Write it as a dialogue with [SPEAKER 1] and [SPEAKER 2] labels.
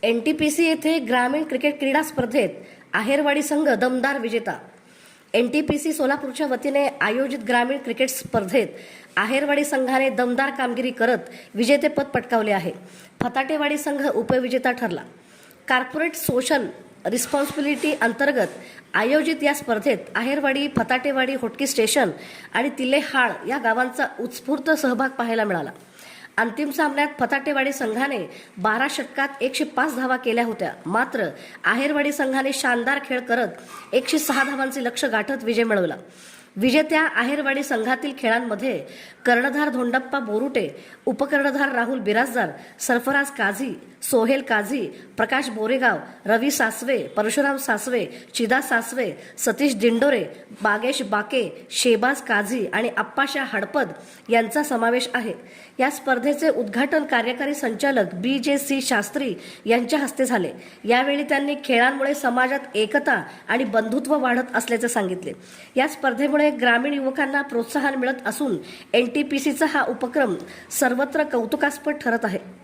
[SPEAKER 1] NTPC येथे ग्रामीण cricket क्रीडा स्पर्धेत आहेरवाडी संघ दमदार विजेता. NTPC सोलापूरच्या वतीने आयोजित ग्रामीण क्रिकेट स्पर्धेत आहेरवाडी संघाने दमदार कामगिरी करत विजेतेपद पटकावले आहे. फताटेवाडी संघ उपविजेता ठरला. कॉर्पोरेट सोशल रिस्पॉन्सिबिलिटी अंतर्गत आयोजित या स्पर्धेत आहेरवाडी, फताटेवाडी, होटकी स्टेशन आणि तिल्लेहाळ या गावांचा उत्स्फूर्त सहभाग पाहायला मिळाला. अंतिम सामन्यात फताटेवाडी संघाने 12 षटकात 105 धावा केल्या होत्या. मात्र आहेरवाडी संघाने शानदार खेळ करत 106 धावांचे लक्ष्य गाठत विजय मिळवला. विजेत्या आहेरवाडी संघातील खेळांमध्ये कर्णधार धोंडप्पा बोरुटे, उपकर्णधार राहुल बिराजदार, सरफराज काझी, सोहेल काझी, प्रकाश बोरेगाव, रवी सासवे, परशुराम सासवे, चिदा सासवे, सतीश दिंडोरे, बागेश बाके, शेबाज काझी आणि अप्पाशा हडपद यांचा समावेश आहे. या स्पर्धेचे उद्घाटन कार्यकारी संचालक BJC शास्त्री यांच्या हस्ते झाले. यावेळी त्यांनी खेळांमुळे समाजात एकता आणि बंधुत्व वाढत असल्याचे सांगितले. या स्पर्धेमुळे ग्रामीण युवकांना प्रोत्साहन मिळत असून NTPCचा हा उपक्रम सर्वत्र कौतुकास्पद ठरत आहे.